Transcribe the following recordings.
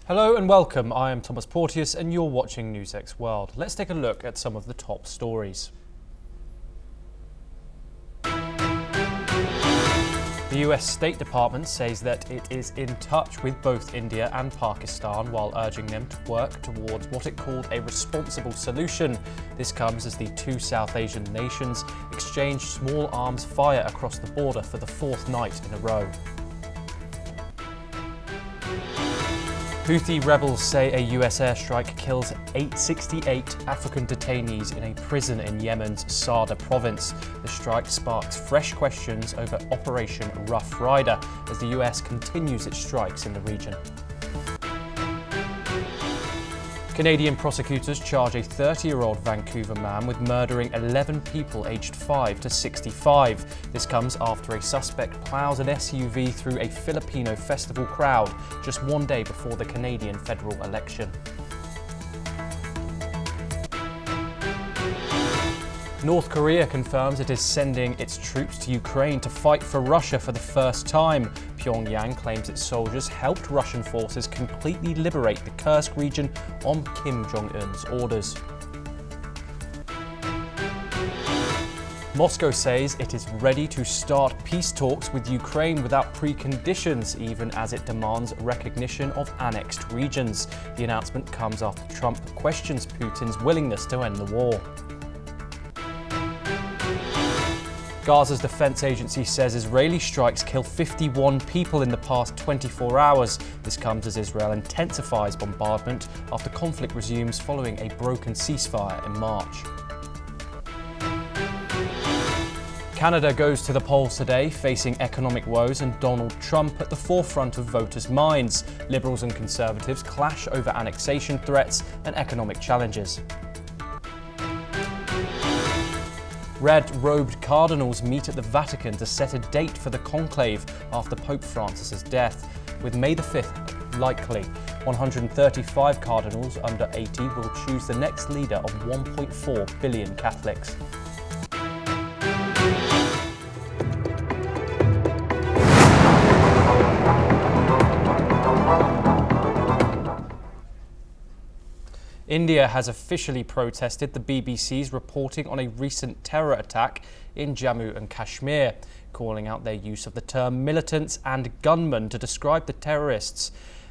Hello and welcome. I am Thomas Porteous and you're watching NewsX World. Let's take a look at some of the top stories. The US State Department says that it is in touch with both India and Pakistan while urging them to work towards what it called a responsible solution. This comes as the two South Asian nations exchanged small arms fire across the border for the fourth night in a row. Houthi rebels say a US airstrike kills 868 African detainees in a prison in Yemen's Sada province. The strike sparks fresh questions over Operation Rough Rider as the US continues its strikes in the region. Canadian prosecutors charge a 30-year-old Vancouver man with murdering 11 people aged 5 to 65. This comes after a suspect plows an SUV through a Filipino festival crowd just one day before the Canadian federal election. North Korea confirms it is sending its troops to Ukraine to fight for Russia for the first time. Pyongyang claims its soldiers helped Russian forces completely liberate the Kursk region on Kim Jong-un's orders. Moscow says it is ready to start peace talks with Ukraine without preconditions, even as it demands recognition of annexed regions. The announcement comes after Trump questions Putin's willingness to end the war. Gaza's defense agency says Israeli strikes kill 51 people in the past 24 hours. This comes as Israel intensifies bombardment after conflict resumes following a broken ceasefire in March. Canada goes to the polls today, facing economic woes and Donald Trump at the forefront of voters' minds. Liberals and Conservatives clash over annexation threats and economic challenges. Red-robed cardinals meet at the Vatican to set a date for the conclave after Pope Francis's death, with May the 5th likely. 135 cardinals under 80 will choose the next leader of 1.4 billion Catholics. India has officially protested the BBC's reporting on a recent terror attack in Jammu and Kashmir, calling out their use of the term militants and gunmen to describe the terrorists.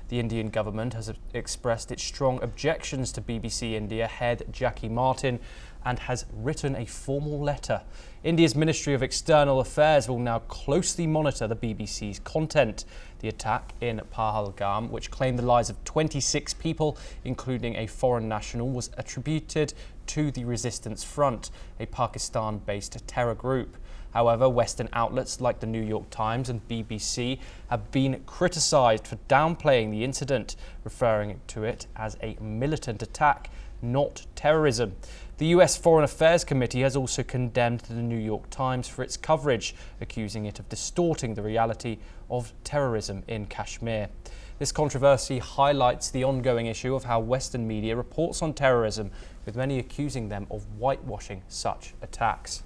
The Indian government has expressed its strong objections to BBC India head Jackie Martin and has written a formal letter. India's Ministry of External Affairs will now closely monitor the BBC's content. The attack in Pahalgam, which claimed the lives of 26 people, including a foreign national, was attributed to the Resistance Front, a Pakistan-based terror group. However, Western outlets like the New York Times and BBC have been criticised for downplaying the incident, referring to it as a militant attack, not terrorism. The US Foreign Affairs Committee has also condemned the New York Times for its coverage, accusing it of distorting the reality of terrorism in Kashmir. This controversy highlights the ongoing issue of how Western media reports on terrorism, with many accusing them of whitewashing such attacks.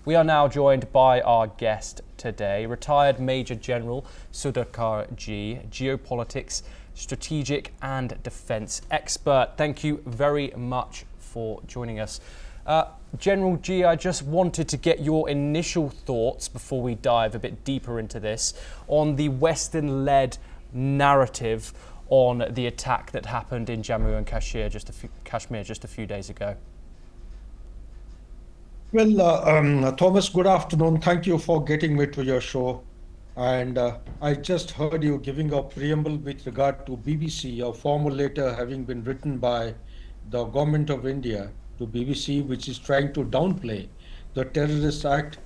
We are now joined by our guest today, retired Major General Sudhakar G, geopolitics, strategic and defence expert. Thank you very much for joining us. General G, I just wanted to get your initial thoughts before we dive a bit deeper into this on the Western-led narrative on the attack that happened in Jammu and Kashmir just a few days ago. Well, Thomas, good afternoon. Thank you for getting me to your show. And I just heard you giving a preamble with regard to BBC, a formal letter having been written by the government of India to BBC, which is trying to downplay the terrorist act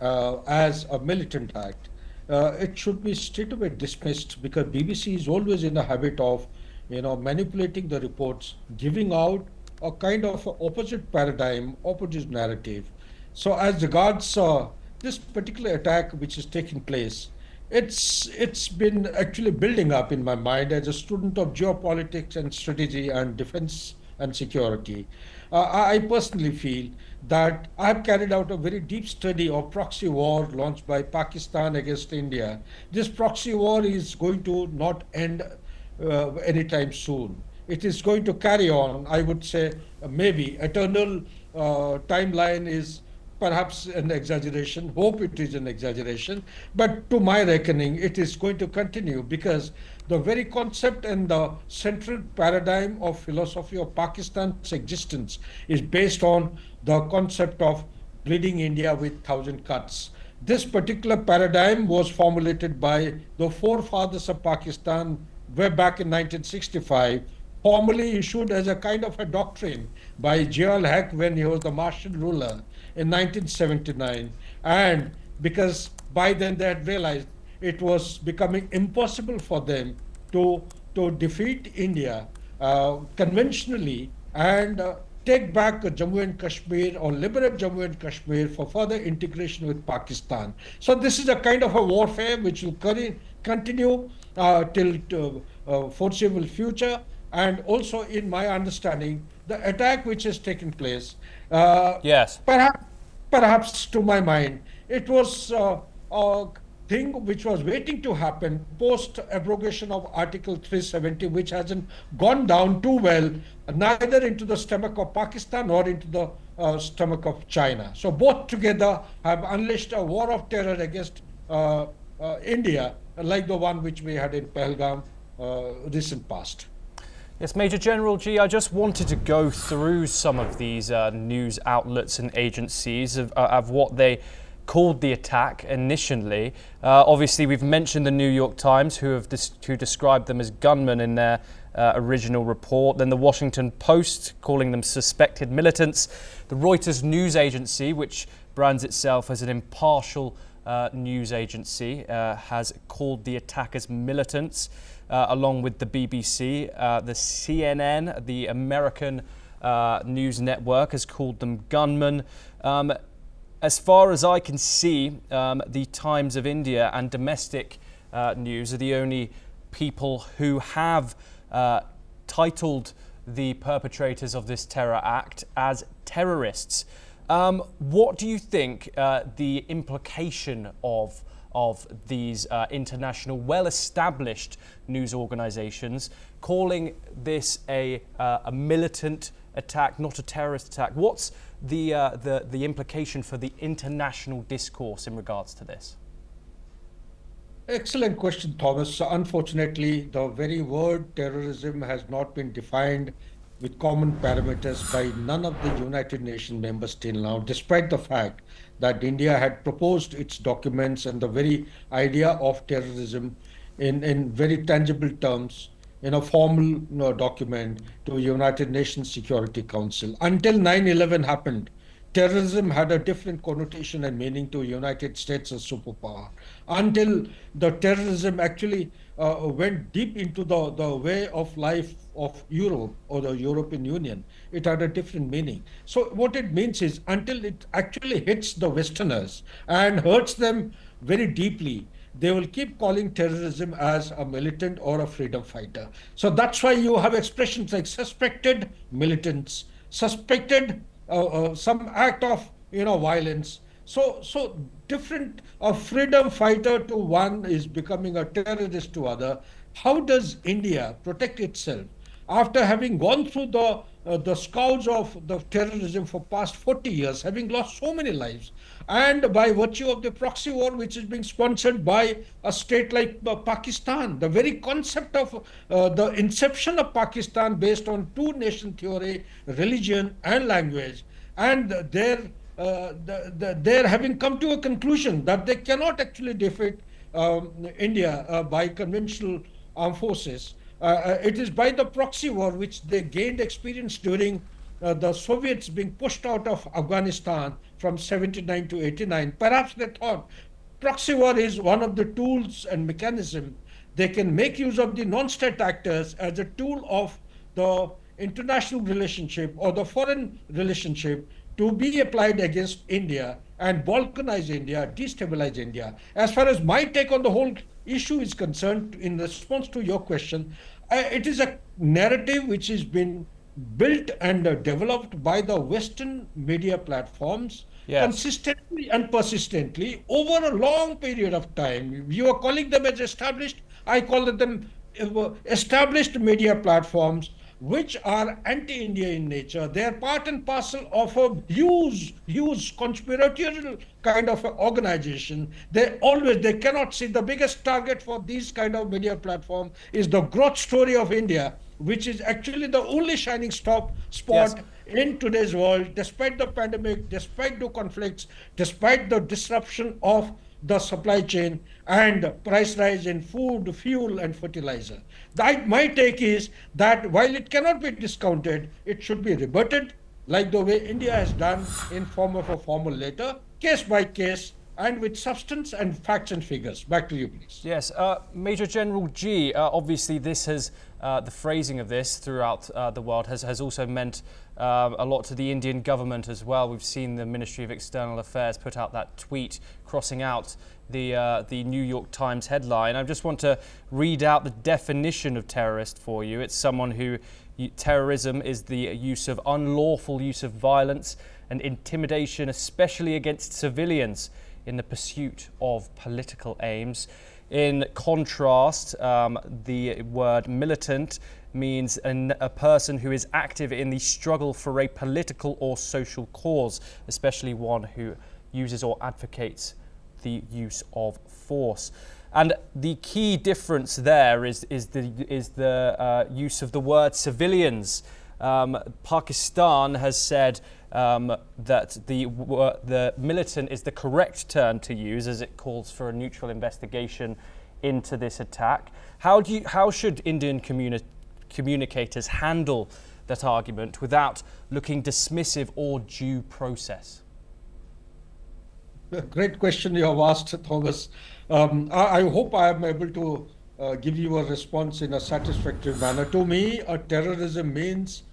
as a militant act. It should be straight away dismissed because BBC is always in the habit of, manipulating the reports, giving out a kind of opposite paradigm, opposite narrative. So as regards this particular attack which is taking place, it's been actually building up in my mind as a student of geopolitics and strategy and defense and security. I personally feel that I've carried out a very deep study of proxy war launched by Pakistan against India. This proxy war is going to not end anytime soon. It is going to carry on. I would say maybe eternal timeline is perhaps an exaggeration. Hope it is an exaggeration. But to my reckoning, it is going to continue because the very concept and the central paradigm of philosophy of Pakistan's existence is based on the concept of bleeding India with thousand cuts. This particular paradigm was formulated by the forefathers of Pakistan way back in 1965, formally issued as a kind of a doctrine by Zia-ul-Haq when he was the martial ruler in 1979. And because by then they had realized it was becoming impossible for them to defeat India conventionally and take back Jammu and Kashmir or liberate Jammu and Kashmir for further integration with Pakistan. So this is a kind of a warfare which will continue till foreseeable future. And also, in my understanding, the attack which has taken place, Yes. perhaps to my mind, it was a thing which was waiting to happen post abrogation of Article 370, which hasn't gone down too well, neither into the stomach of Pakistan nor into the stomach of China. So both together have unleashed a war of terror against India, like the one which we had in Pahalgam recent past. Yes, Major General G, I just wanted to go through some of these news outlets and agencies of what they called the attack initially. Obviously, we've mentioned the New York Times, who described them as gunmen in their original report. Then the Washington Post, calling them suspected militants. The Reuters news agency, which brands itself as an impartial news agency, has called the attackers militants. Along with the BBC, the CNN, the American news network, has called them gunmen. As far as I can see, the Times of India and domestic news are the only people who have titled the perpetrators of this terror act as terrorists. What do you think the implication of these international, well-established news organizations calling this a militant attack, not a terrorist attack? What's the implication for the international discourse in regards to this? Excellent question, Thomas. Unfortunately, the very word terrorism has not been defined with common parameters by none of the United Nations members till now, despite the fact that India had proposed its documents and the very idea of terrorism in very tangible terms in a formal document to United Nations Security Council. Until 9/11 happened, terrorism had a different connotation and meaning to United States as superpower. Until the terrorism actually went deep into the way of life of Europe or the European Union, it had a different meaning. So what it means is until it actually hits the Westerners and hurts them very deeply, they will keep calling terrorism as a militant or a freedom fighter. So that's why you have expressions like suspected militants, suspected some act of violence. So different, a freedom fighter to one is becoming a terrorist to other. How does India protect itself after having gone through the scourge of the terrorism for past 40 years, having lost so many lives, and by virtue of the proxy war which is being sponsored by a state like Pakistan? The very concept of the inception of Pakistan based on two-nation theory, religion and language, and they're having come to a conclusion that they cannot actually defeat India by conventional armed forces. It is by the proxy war which they gained experience during the Soviets being pushed out of Afghanistan from 79 to 89. Perhaps they thought proxy war is one of the tools and mechanism. They can make use of the non-state actors as a tool of the international relationship or the foreign relationship to be applied against India and balkanize India, destabilize India. As far as my take on the whole issue is concerned, in response to your question, it is a narrative which has been built and developed by the Western media platforms Yes. consistently and persistently over a long period of time. You are calling them as established, I call them established media platforms which are anti-India in nature. They are part and parcel of a huge conspiratorial kind of organization. They cannot see the biggest target for these kind of media platform is the growth story of India, which is actually the only shining spot Yes. in today's world, despite the pandemic, despite the conflicts, despite the disruption of the supply chain and price rise in food, fuel, and fertilizer. My take is that while it cannot be discounted, it should be rebutted, like the way India has done in form of a formal letter, case by case, and with substance and facts and figures. Back to you, please. Yes, Major General G, obviously this has, the phrasing of this throughout the world has also meant a lot to the Indian government as well. We've seen the Ministry of External Affairs put out that tweet crossing out the New York Times headline. I just want to read out the definition of terrorist for you. It's someone who, terrorism is the use of unlawful use of violence and intimidation, especially against civilians, in the pursuit of political aims. In contrast, the word militant means a person who is active in the struggle for a political or social cause, especially one who uses or advocates the use of force. And the key difference there is the use of the word civilians. Pakistan has said that the militant is the correct term to use, as it calls for a neutral investigation into this attack. How should Indian communicators handle that argument without looking dismissive or due process? Great question you have asked, Thomas. I hope I am able to give you a response in a satisfactory manner. To me, terrorism means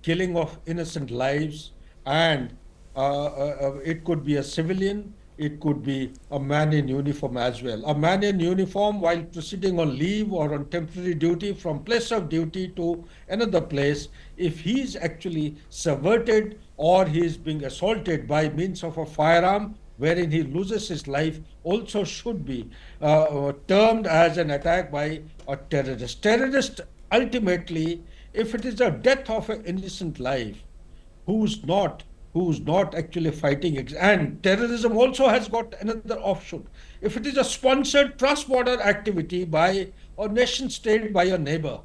killing of innocent lives, and it could be a civilian, it could be a man in uniform as well. A man in uniform, while proceeding on leave or on temporary duty from place of duty to another place, if he is actually subverted or he is being assaulted by means of a firearm, wherein he loses his life, also should be termed as an attack by a terrorist. Terrorist, ultimately, if it is a death of an innocent life, who's not actually fighting, and terrorism also has got another offshoot. If it is a sponsored cross-border activity by a nation state, by a neighbor,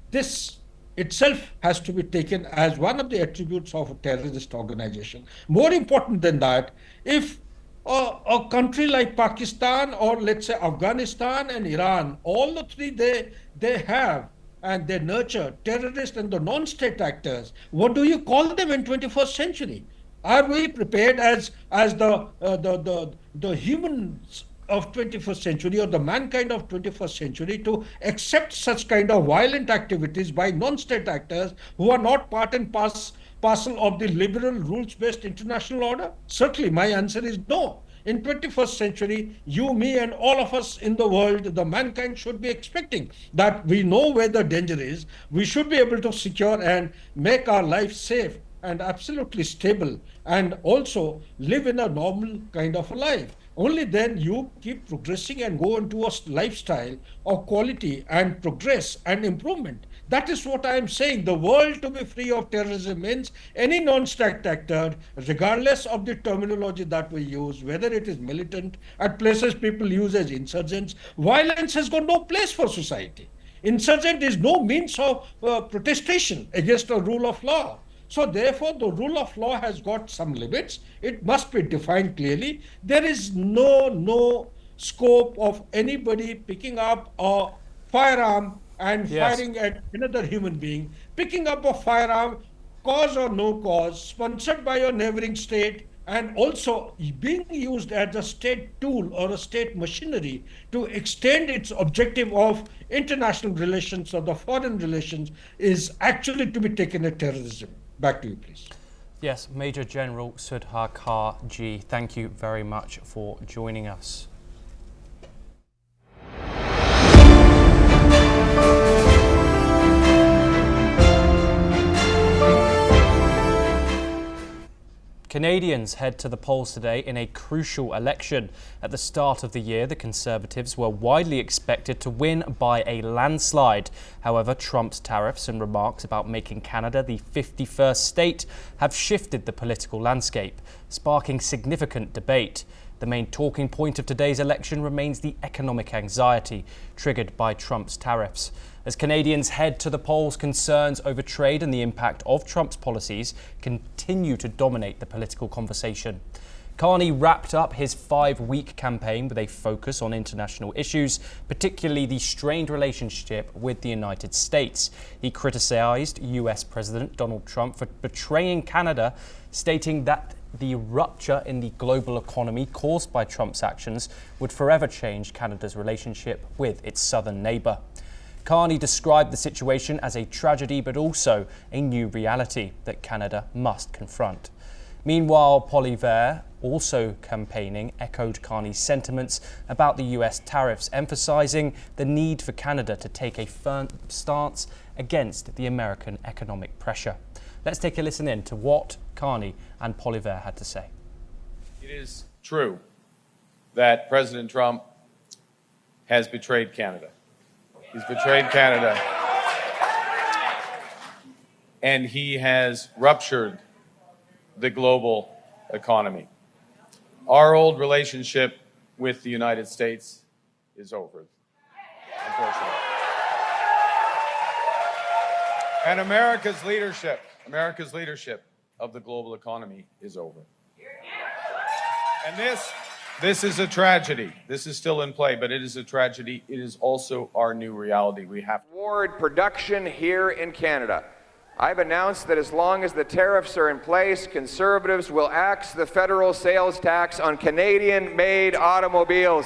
this itself has to be taken as one of the attributes of a terrorist organization. More important than that, if a country like Pakistan or let's say Afghanistan and Iran, all the three they have and they nurture terrorists and the non-state actors, what do you call them in 21st century? Are we prepared as the humans of 21st century or the mankind of 21st century to accept such kind of violent activities by non-state actors who are not part and parcel of the liberal rules-based international order? Certainly, my answer is no. In 21st century, you, me, and all of us in the world, the mankind should be expecting that we know where the danger is. We should be able to secure and make our life safe and absolutely stable, and also live in a normal kind of a life. Only then you keep progressing and go into a lifestyle of quality and progress and improvement. That is what I am saying. The world to be free of terrorism means any non-state actor, regardless of the terminology that we use, whether it is militant, at places people use as insurgents, violence has got no place for society. Insurgent is no means of protestation against a rule of law. So therefore, the rule of law has got some limits. It must be defined clearly. There is no scope of anybody picking up a firearm and firing at another human being. Picking up a firearm, cause or no cause, sponsored by a neighboring state, and also being used as a state tool or a state machinery to extend its objective of international relations or the foreign relations, is actually to be taken as terrorism. Back to you, please. Yes, Major General Sudhakar Ji, thank you very much for joining us. Canadians head to the polls today in a crucial election. At the start of the year, the Conservatives were widely expected to win by a landslide. However, Trump's tariffs and remarks about making Canada the 51st state have shifted the political landscape, sparking significant debate. The main talking point of today's election remains the economic anxiety triggered by Trump's tariffs. As Canadians head to the polls, concerns over trade and the impact of Trump's policies continue to dominate the political conversation. Carney wrapped up his 5-week campaign with a focus on international issues, particularly the strained relationship with the United States. He criticised US President Donald Trump for betraying Canada, stating that the rupture in the global economy caused by Trump's actions would forever change Canada's relationship with its southern neighbour. Carney described the situation as a tragedy, but also a new reality that Canada must confront. Meanwhile, Poilievre, also campaigning, echoed Carney's sentiments about the US tariffs, emphasising the need for Canada to take a firm stance against the American economic pressure. Let's take a listen in to what Carney and Poilievre had to say. It is true that President Trump has betrayed Canada. He's betrayed Canada. And he has ruptured the global economy. Our old relationship with the United States is over, unfortunately. And America's leadership of the global economy is over. And this is a tragedy. This is still in play, but it is a tragedy. It is also our new reality. We have toward production here in Canada. I've announced that as long as the tariffs are in place, Conservatives will axe the federal sales tax on Canadian-made automobiles.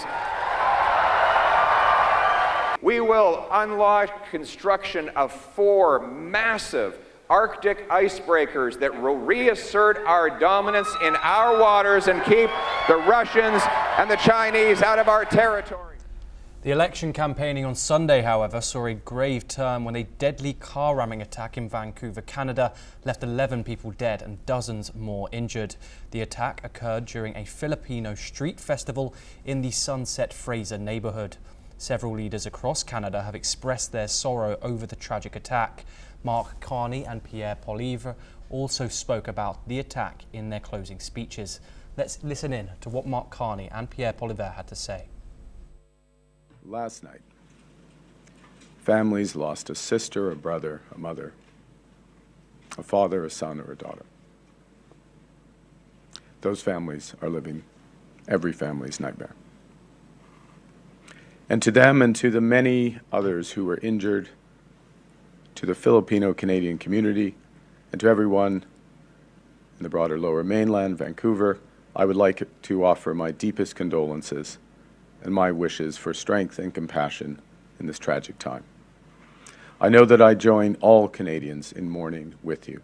We will unlock construction of 4 massive Arctic icebreakers that will reassert our dominance in our waters and keep the Russians and the Chinese out of our territory. The election campaigning on Sunday, however, saw a grave turn when a deadly car ramming attack in Vancouver, Canada, left 11 people dead and dozens more injured. The attack occurred during a Filipino street festival in the Sunset Fraser neighbourhood. Several leaders across Canada have expressed their sorrow over the tragic attack. Mark Carney and Pierre Poilievre also spoke about the attack in their closing speeches. Let's listen in to what Mark Carney and Pierre Poilievre had to say. Last night, families lost a sister, a brother, a mother, a father, a son, or a daughter. Those families are living every family's nightmare. And to them and to the many others who were injured, to the Filipino-Canadian community, and to everyone in the broader Lower Mainland, Vancouver, I would like to offer my deepest condolences and my wishes for strength and compassion in this tragic time. I know that I join all Canadians in mourning with you.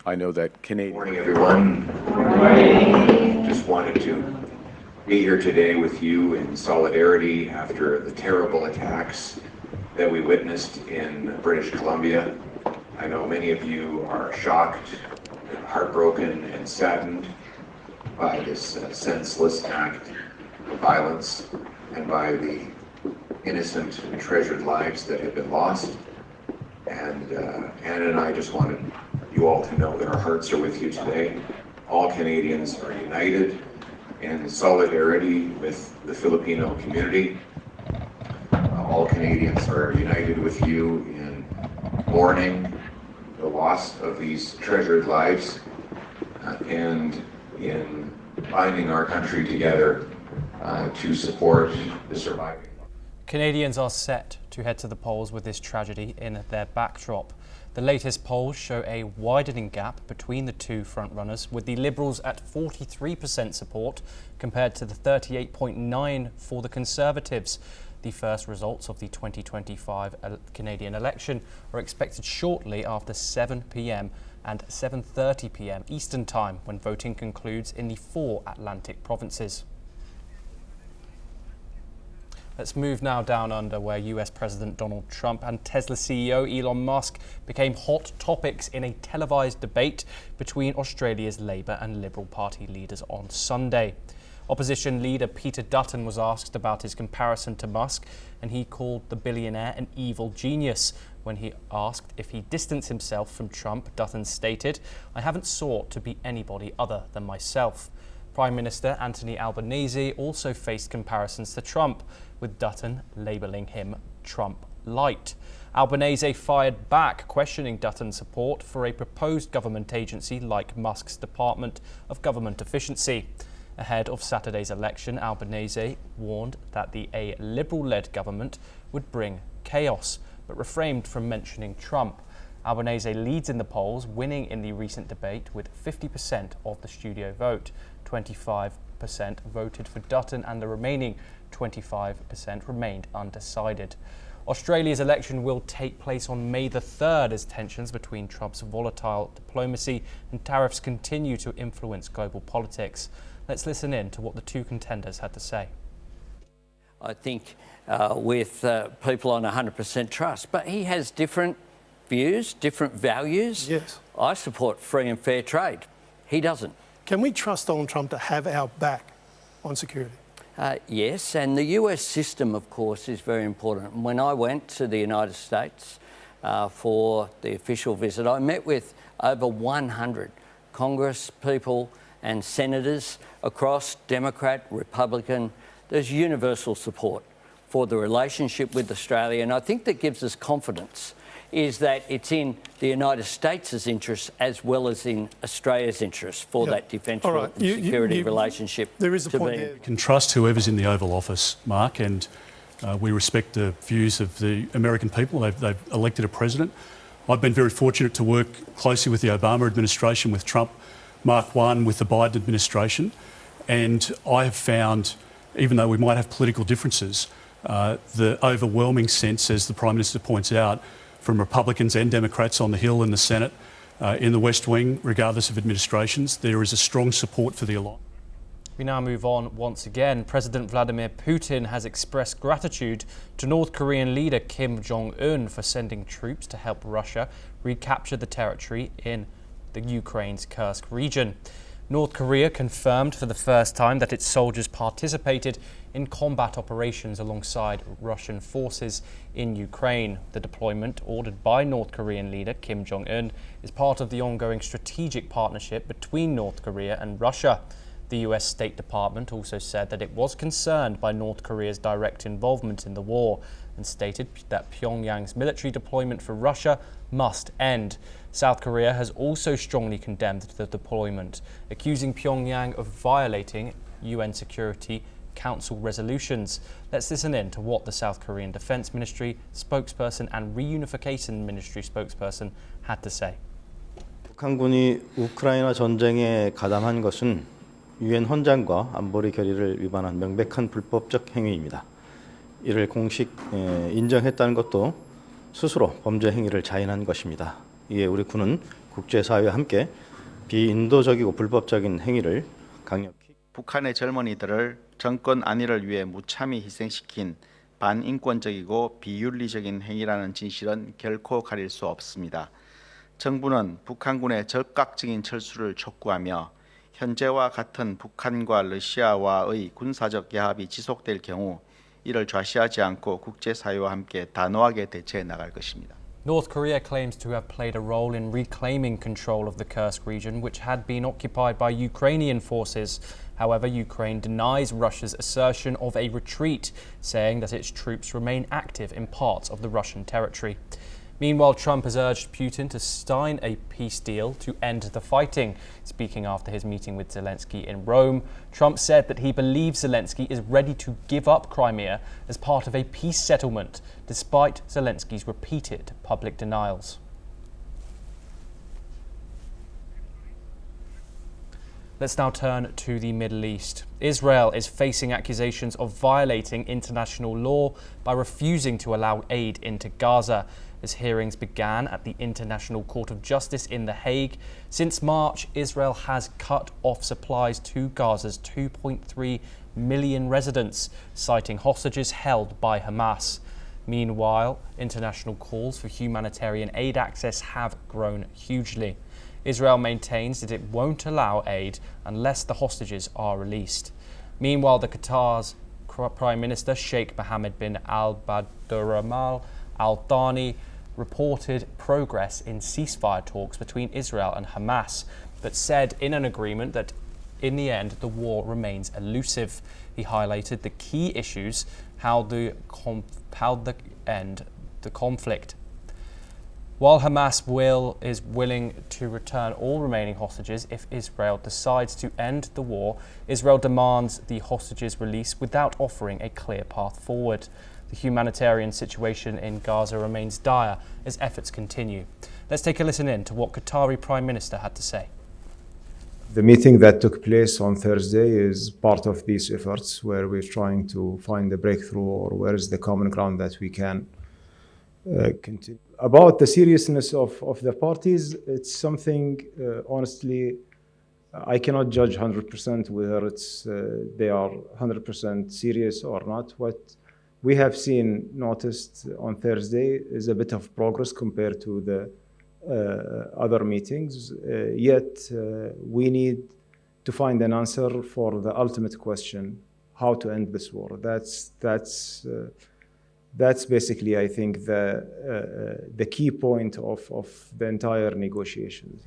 I know that Canadians... Good morning, everyone. Just wanted to be here today with you in solidarity after the terrible attacks that we witnessed in British Columbia. I know many of you are shocked, heartbroken, and saddened by this senseless act of violence and by the innocent and treasured lives that have been lost. And Anna and I just wanted you all to know that our hearts are with you today. All Canadians are united in solidarity with the Filipino community. All Canadians are united with you in mourning the loss of these treasured lives and in binding our country together to support the surviving. Canadians are set to head to the polls with this tragedy in their backdrop. The latest polls show a widening gap between the two frontrunners, with the Liberals at 43% support compared to the 38.9% for the Conservatives. The first results of the 2025 Canadian election are expected shortly after 7 p.m. and 7:30 p.m. Eastern Time, when voting concludes in the 4 Atlantic provinces. Let's move now down under, where US President Donald Trump and Tesla CEO Elon Musk became hot topics in a televised debate between Australia's Labour and Liberal Party leaders on Sunday. Opposition leader Peter Dutton was asked about his comparison to Musk, and he called the billionaire an evil genius. When he asked if he distanced himself from Trump, Dutton stated, "I haven't sought to be anybody other than myself." Prime Minister Anthony Albanese also faced comparisons to Trump, with Dutton labelling him Trump light. Albanese fired back, questioning Dutton's support for a proposed government agency like Musk's Department of Government Efficiency. Ahead of Saturday's election, Albanese warned that a Liberal-led government would bring chaos, but refrained from mentioning Trump. Albanese leads in the polls, winning in the recent debate with 50% of the studio vote. 25% voted for Dutton, and the remaining 25% remained undecided. Australia's election will take place on May the 3rd as tensions between Trump's volatile diplomacy and tariffs continue to influence global politics. Let's listen in to what the two contenders had to say. I think with people on 100% trust, but he has different views, different values. Yes. I support free and fair trade. He doesn't. Can we trust Donald Trump to have our back on security? Yes, and the US system, of course, is very important. When I went to the United States for the official visit, I met with over 100 Congress people and senators across Democrat, Republican. There's universal support for the relationship with Australia, and I think that gives us confidence is that it's in the United States' interest as well as in Australia's interest for that defence and security relationship. There is a point there. We can trust whoever's in the Oval Office, Mark, and we respect the views of the American people. They've elected a president. I've been very fortunate to work closely with the Obama administration, with Trump, Mark I, with the Biden administration, and I have found, even though we might have political differences, the overwhelming sense, as the Prime Minister points out, from Republicans and Democrats on the Hill and the Senate, in the West Wing, regardless of administrations, there is a strong support for the alliance. We now move on once again. President Vladimir Putin has expressed gratitude to North Korean leader Kim Jong-un for sending troops to help Russia recapture the territory in the Ukraine's Kursk region. North Korea confirmed for the first time that its soldiers participated in combat operations alongside Russian forces in Ukraine. The deployment, ordered by North Korean leader Kim Jong-un, is part of the ongoing strategic partnership between North Korea and Russia. The US State Department also said that it was concerned by North Korea's direct involvement in the war and stated that Pyongyang's military deployment for Russia must end. South Korea has also strongly condemned the deployment, accusing Pyongyang of violating UN Security Council resolutions. Let's listen in to what the South Korean Defense Ministry spokesperson and Reunification Ministry spokesperson had to say. 북한군이 우크라이나 전쟁에 가담한 것은 유엔 헌장과 안보리 결의를 위반한 명백한 불법적 행위입니다. 이를 공식 인정했다는 것도 스스로 범죄 행위를 자인한 것입니다. 이에 우리 군은 국제사회와 함께 비인도적이고 불법적인 행위를 강력히 북한의 젊은이들을 정권 안위를 위해 무참히 희생시킨 반인권적이고 비윤리적인 행위라는 진실은 결코 가릴 수 없습니다. 정부는 북한군의 적극적인 철수를 촉구하며 현재와 같은 북한과 러시아와의 군사적 야합이 지속될 경우 이를 좌시하지 않고 국제사회와 함께 단호하게 대처해 나갈 것입니다. North Korea claims to have played a role in reclaiming control of the Kursk region, which had been occupied by Ukrainian forces. However, Ukraine denies Russia's assertion of a retreat, saying that its troops remain active in parts of the Russian territory. Meanwhile, Trump has urged Putin to sign a peace deal to end the fighting. Speaking after his meeting with Zelensky in Rome, Trump said that he believes Zelensky is ready to give up Crimea as part of a peace settlement, despite Zelensky's repeated public denials. Let's now turn to the Middle East. Israel is facing accusations of violating international law by refusing to allow aid into Gaza, as hearings began at the International Court of Justice in The Hague. Since March, Israel has cut off supplies to Gaza's 2.3 million residents, citing hostages held by Hamas. Meanwhile, international calls for humanitarian aid access have grown hugely. Israel maintains that it won't allow aid unless the hostages are released. Meanwhile, the Qatar's Prime Minister Sheikh Mohammed bin Abdulrahman Al Thani reported progress in ceasefire talks between Israel and Hamas, but said in an agreement that in the end the war remains elusive. He highlighted the key issues, how the end the conflict. While Hamas is willing to return all remaining hostages if Israel decides to end the war, Israel demands the hostages release without offering a clear path forward. The humanitarian situation in Gaza remains dire as efforts continue. Let's take a listen in to what Qatari Prime Minister had to say. The meeting that took place on Thursday is part of these efforts where we're trying to find the breakthrough or where is the common ground that we can continue. About the seriousness of the parties, it's something, honestly, I cannot judge 100% whether they are 100% serious or not. What we have noticed on Thursday is a bit of progress compared to the other meetings, yet we need to find an answer for the ultimate question, how to end this war. That's basically, I think, the key point of the entire negotiations.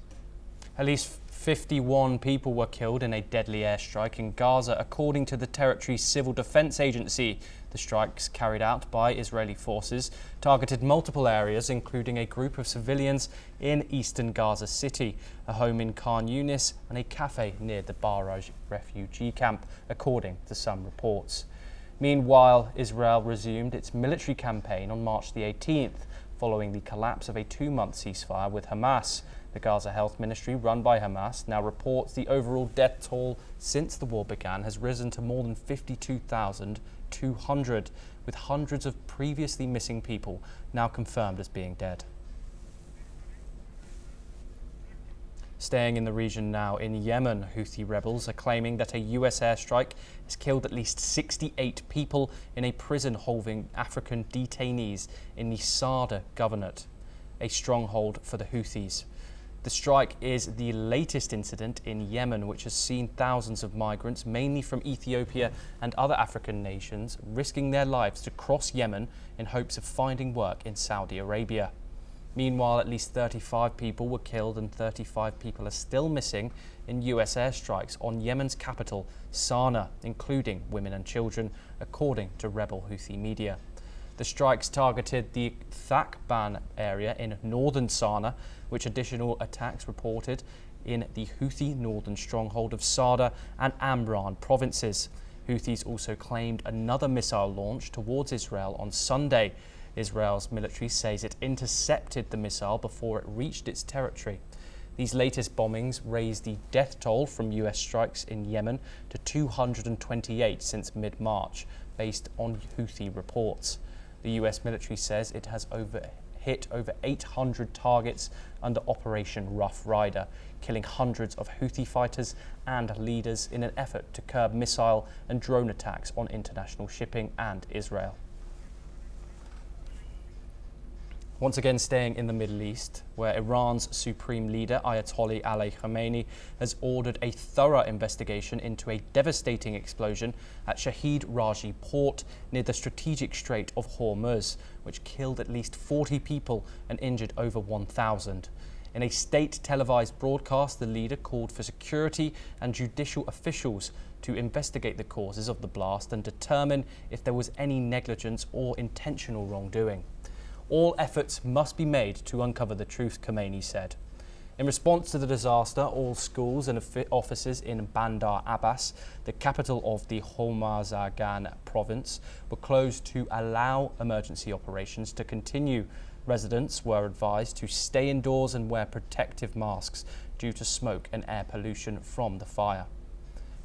At least 51 people were killed in a deadly airstrike in Gaza, according to the territory's civil defense agency. The strikes carried out by Israeli forces targeted multiple areas, including a group of civilians in eastern Gaza City, a home in Khan Yunis, and a cafe near the Baraj refugee camp, according to some reports. Meanwhile, Israel resumed its military campaign on March the 18th, following the collapse of a 2-month ceasefire with Hamas. The Gaza Health Ministry, run by Hamas, now reports the overall death toll since the war began has risen to more than 52,200, with hundreds of previously missing people now confirmed as being dead. Staying in the region now, in Yemen, Houthi rebels are claiming that a US airstrike has killed at least 68 people in a prison holding African detainees in the Sada Governorate, a stronghold for the Houthis. The strike is the latest incident in Yemen, which has seen thousands of migrants, mainly from Ethiopia and other African nations, risking their lives to cross Yemen in hopes of finding work in Saudi Arabia. Meanwhile, at least 35 people were killed and 35 people are still missing in US airstrikes on Yemen's capital, Sana'a, including women and children, according to rebel Houthi media. The strikes targeted the Thaqban area in northern Sana'a, which additional attacks reported in the Houthi northern stronghold of Sada and Amran provinces. Houthis also claimed another missile launch towards Israel on Sunday. Israel's military says it intercepted the missile before it reached its territory. These latest bombings raised the death toll from US strikes in Yemen to 228 since mid-March, based on Houthi reports. The US military says it has hit over 800 targets under Operation Rough Rider, killing hundreds of Houthi fighters and leaders in an effort to curb missile and drone attacks on international shipping and Israel. Once again, staying in the Middle East, where Iran's supreme leader, Ayatollah Ali Khamenei, has ordered a thorough investigation into a devastating explosion at Shahid Raji port near the strategic Strait of Hormuz, which killed at least 40 people and injured over 1,000. In a state-televised broadcast, the leader called for security and judicial officials to investigate the causes of the blast and determine if there was any negligence or intentional wrongdoing. All efforts must be made to uncover the truth, Khamenei said. In response to the disaster, all schools and offices in Bandar Abbas, the capital of the Hormozgan province, were closed to allow emergency operations to continue. Residents were advised to stay indoors and wear protective masks due to smoke and air pollution from the fire.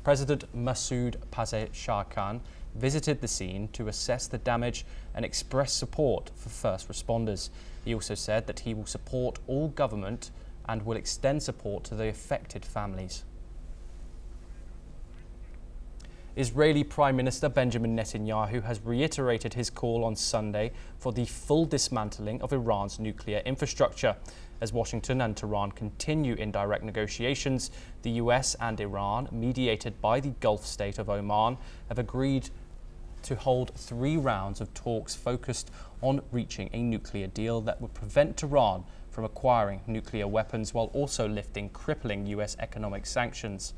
President Masoud Pezeshkian visited the scene to assess the damage and express support for first responders. He also said that he will support all government and will extend support to the affected families. Israeli Prime Minister Benjamin Netanyahu has reiterated his call on Sunday for the full dismantling of Iran's nuclear infrastructure. As Washington and Tehran continue indirect negotiations, the US and Iran, mediated by the Gulf state of Oman, have agreed to hold 3 rounds of talks focused on reaching a nuclear deal that would prevent Tehran from acquiring nuclear weapons while also lifting crippling US economic sanctions.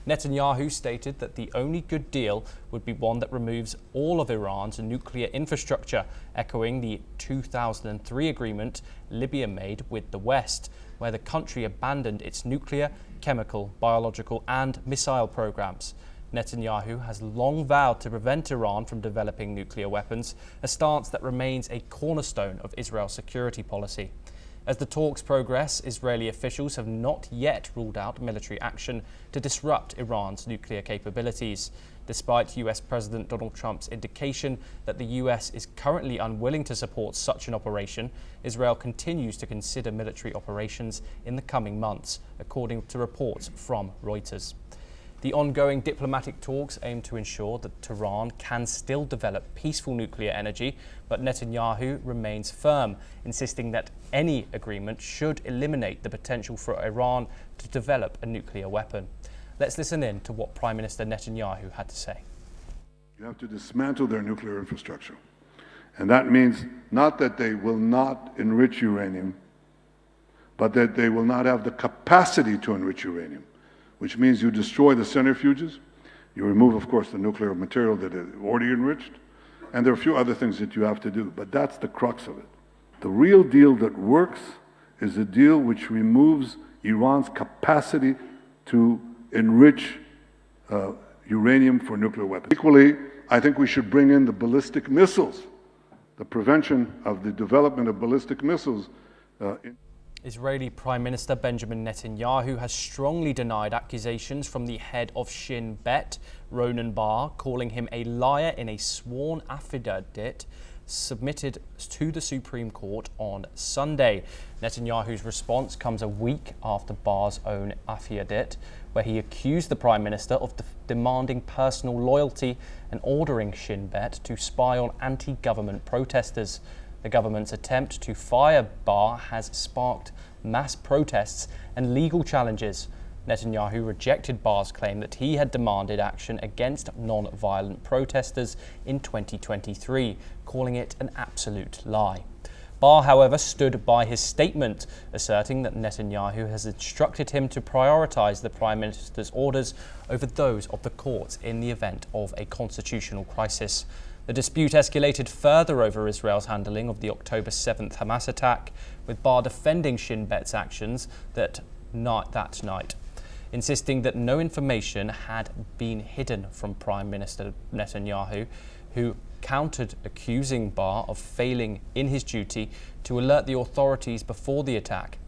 Netanyahu stated that the only good deal would be one that removes all of Iran's nuclear infrastructure, echoing the 2003 agreement Libya made with the West, where the country abandoned its nuclear, chemical, biological and missile programs. Netanyahu has long vowed to prevent Iran from developing nuclear weapons, a stance that remains a cornerstone of Israel's security policy. As the talks progress, Israeli officials have not yet ruled out military action to disrupt Iran's nuclear capabilities. Despite US President Donald Trump's indication that the US is currently unwilling to support such an operation, Israel continues to consider military operations in the coming months, according to reports from Reuters. The ongoing diplomatic talks aim to ensure that Tehran can still develop peaceful nuclear energy, but Netanyahu remains firm, insisting that any agreement should eliminate the potential for Iran to develop a nuclear weapon. Let's listen in to what Prime Minister Netanyahu had to say. You have to dismantle their nuclear infrastructure. And that means not that they will not enrich uranium, but that they will not have the capacity to enrich uranium, which means you destroy the centrifuges, you remove, of course, the nuclear material that is already enriched, and there are a few other things that you have to do, but that's the crux of it. The real deal that works is a deal which removes Iran's capacity to enrich uranium for nuclear weapons. Equally, I think we should bring in the ballistic missiles, the prevention of the development of ballistic missiles. Israeli Prime Minister Benjamin Netanyahu has strongly denied accusations from the head of Shin Bet, Ronan Bar, calling him a liar in a sworn affidavit submitted to the Supreme Court on Sunday. Netanyahu's response comes a week after Barr's own affidavit, where he accused the Prime Minister of demanding personal loyalty and ordering Shin Bet to spy on anti-government protesters. The government's attempt to fire Barr has sparked mass protests and legal challenges. Netanyahu rejected Barr's claim that he had demanded action against non-violent protesters in 2023, calling it an absolute lie. Barr, however, stood by his statement, asserting that Netanyahu has instructed him to prioritise the Prime Minister's orders over those of the courts in the event of a constitutional crisis. The dispute escalated further over Israel's handling of the October 7th Hamas attack, with Barr defending Shin Bet's actions that night, insisting that no information had been hidden from Prime Minister Netanyahu, who countered, accusing Barr of failing in his duty to alert the authorities before the attack.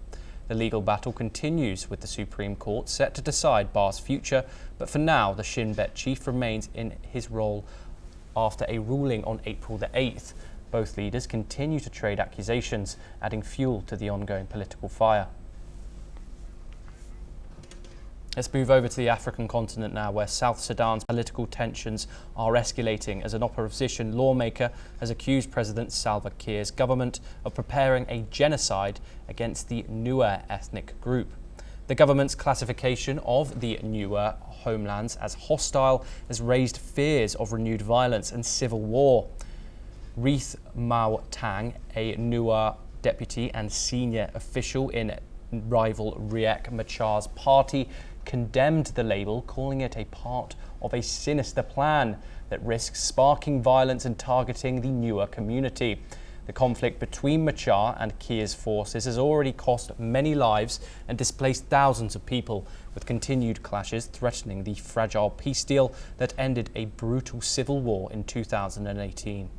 The legal battle continues, with the Supreme Court set to decide Barr's future, but for now the Shin Bet chief remains in his role after a ruling on April the 8th. Both leaders continue to trade accusations, adding fuel to the ongoing political fire. Let's move over to the African continent now, where South Sudan's political tensions are escalating as an opposition lawmaker has accused President Salva Kiir's government of preparing a genocide against the Nuer ethnic group. The government's classification of the Nuer homelands as hostile has raised fears of renewed violence and civil war. Reith Mao Tang, a Nuer deputy and senior official in rival Riek Machar's party, condemned the label, calling it a part of a sinister plan that risks sparking violence and targeting the Nuer community. The conflict between Machar and Kiir's forces has already cost many lives and displaced thousands of people, with continued clashes threatening the fragile peace deal that ended a brutal civil war in 2018.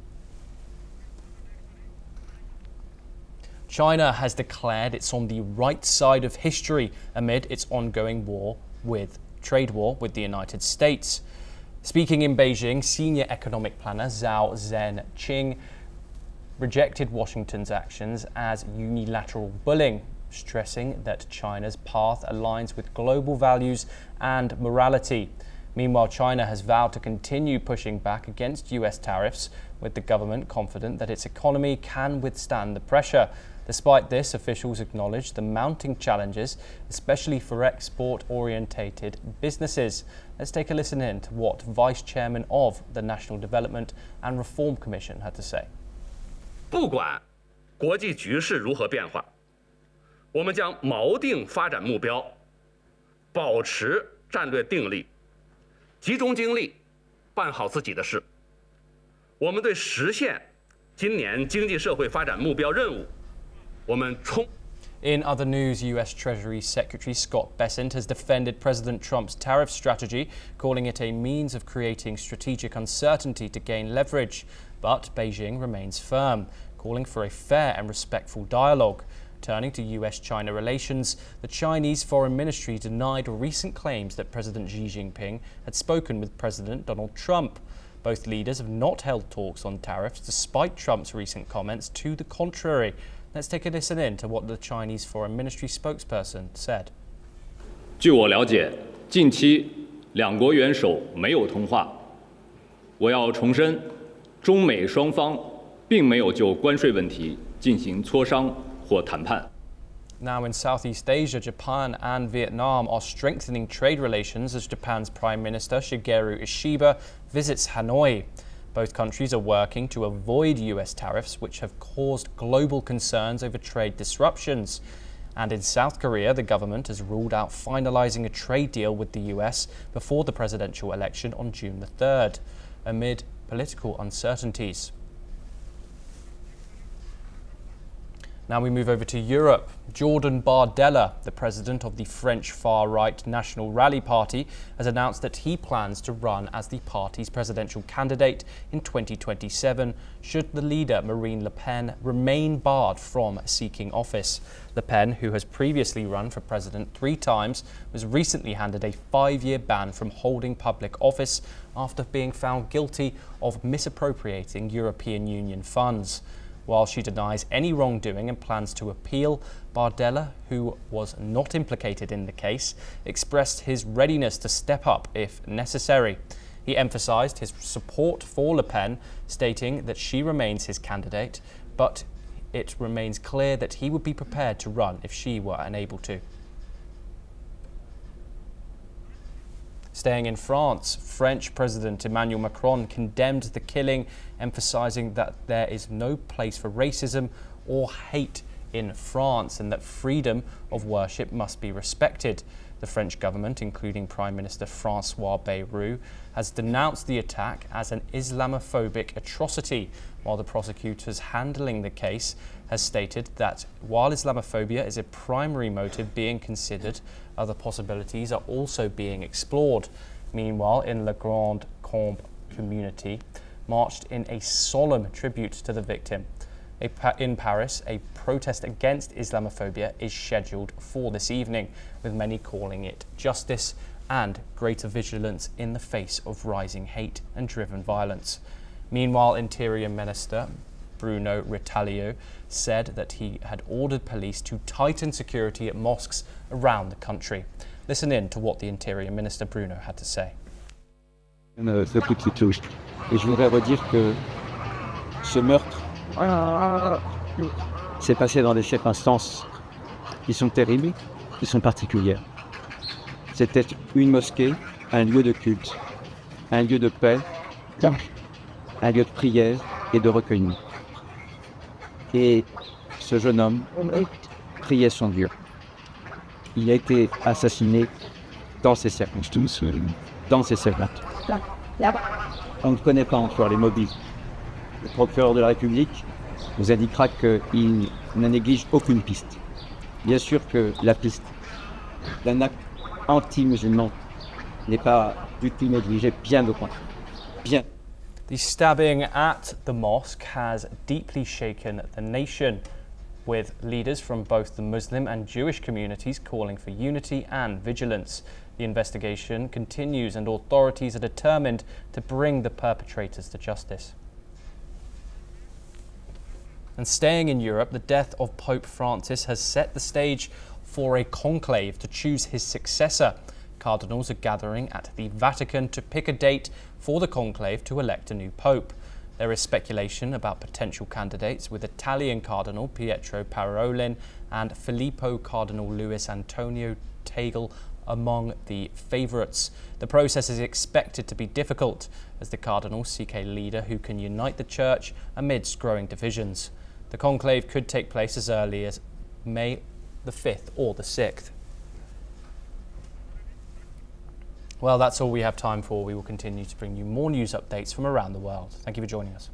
China has declared it's on the right side of history amid its ongoing trade war with the United States. Speaking in Beijing, senior economic planner Zhao Zhenqing rejected Washington's actions as unilateral bullying, stressing that China's path aligns with global values and morality. Meanwhile, China has vowed to continue pushing back against US tariffs, with the government confident that its economy can withstand the pressure. Despite this, officials acknowledge the mounting challenges, especially for export-orientated businesses. Let's take a listen in to what Vice Chairman of the National Development and Reform Commission had to say. 不管国际局势如何变化，我们将锚定发展目标，保持战略定力，集中精力办好自己的事。我们对实现今年经济社会发展目标任务，我们充。 In other news, US Treasury Secretary Scott Bessent has defended President Trump's tariff strategy, calling it a means of creating strategic uncertainty to gain leverage. But Beijing remains firm, calling for a fair and respectful dialogue. Turning to US-China relations, the Chinese Foreign Ministry denied recent claims that President Xi Jinping had spoken with President Donald Trump. Both leaders have not held talks on tariffs despite Trump's recent comments to the contrary. Let's take a listen in to what the Chinese Foreign Ministry spokesperson said. 据我了解，近期两国元首没有通话。我要重申，中美双方并没有就关税问题进行磋商或谈判。 Now in Southeast Asia, Japan and Vietnam are strengthening trade relations as Japan's Prime Minister Shigeru Ishiba visits Hanoi. Both countries are working to avoid US tariffs, which have caused global concerns over trade disruptions. And in South Korea, the government has ruled out finalizing a trade deal with the US before the presidential election on June the 3rd, amid political uncertainties. Now we move over to Europe. Jordan Bardella, the president of the French far-right National Rally Party, has announced that he plans to run as the party's presidential candidate in 2027 should the leader Marine Le Pen remain barred from seeking office. Le Pen, who has previously run for president 3 times, was recently handed a 5-year ban from holding public office after being found guilty of misappropriating European Union funds. While she denies any wrongdoing and plans to appeal, Bardella, who was not implicated in the case, expressed his readiness to step up if necessary. He emphasised his support for Le Pen, stating that she remains his candidate, but it remains clear that he would be prepared to run if she were unable to. Staying in France, French President Emmanuel Macron condemned the killing, emphasising that there is no place for racism or hate in France and that freedom of worship must be respected. The French government, including Prime Minister François Bayrou, has denounced the attack as an Islamophobic atrocity, while the prosecutors handling the case has stated that while Islamophobia is a primary motive being considered, other possibilities are also being explored. Meanwhile, in La Grande Combe community marched in a solemn tribute to the victim. In Paris, a protest against Islamophobia is scheduled for this evening, with many calling it justice and greater vigilance in the face of rising hate and driven violence. Meanwhile, Interior Minister Bruno Retailleau said that he had ordered police to tighten security at mosques around the country. Listen in to what the Interior Minister Bruno had to say. Ce coup de touche. Et je voudrais redire que ce meurtre s'est passé dans des circonstances qui sont terribles, qui sont particulières. C'était une mosquée, un lieu de culte, un lieu de paix, un lieu de prière et de recueillement. Et ce jeune homme priait son Dieu. Il a été assassiné dans ces circonstances, dans ces circonstances. On ne connaît pas encore les mobiles. Le procureur de la République nous indiquera qu'il ne néglige aucune piste. Bien sûr que la piste d'un acte anti-musulman n'est pas du tout négligée, bien au contraire. Bien. The stabbing at the mosque has deeply shaken the nation, with leaders from both the Muslim and Jewish communities calling for unity and vigilance. The investigation continues and authorities are determined to bring the perpetrators to justice. And staying in Europe, the death of Pope Francis has set the stage for a conclave to choose his successor. Cardinals are gathering at the Vatican to pick a date for the conclave to elect a new pope. There is speculation about potential candidates, with Italian Cardinal Pietro Parolin and Filippo Cardinal Luis Antonio Tagle among the favourites. The process is expected to be difficult, as the cardinals seek a leader who can unite the church amidst growing divisions. The conclave could take place as early as May the 5th or the 6th. Well, that's all we have time for. We will continue to bring you more news updates from around the world. Thank you for joining us.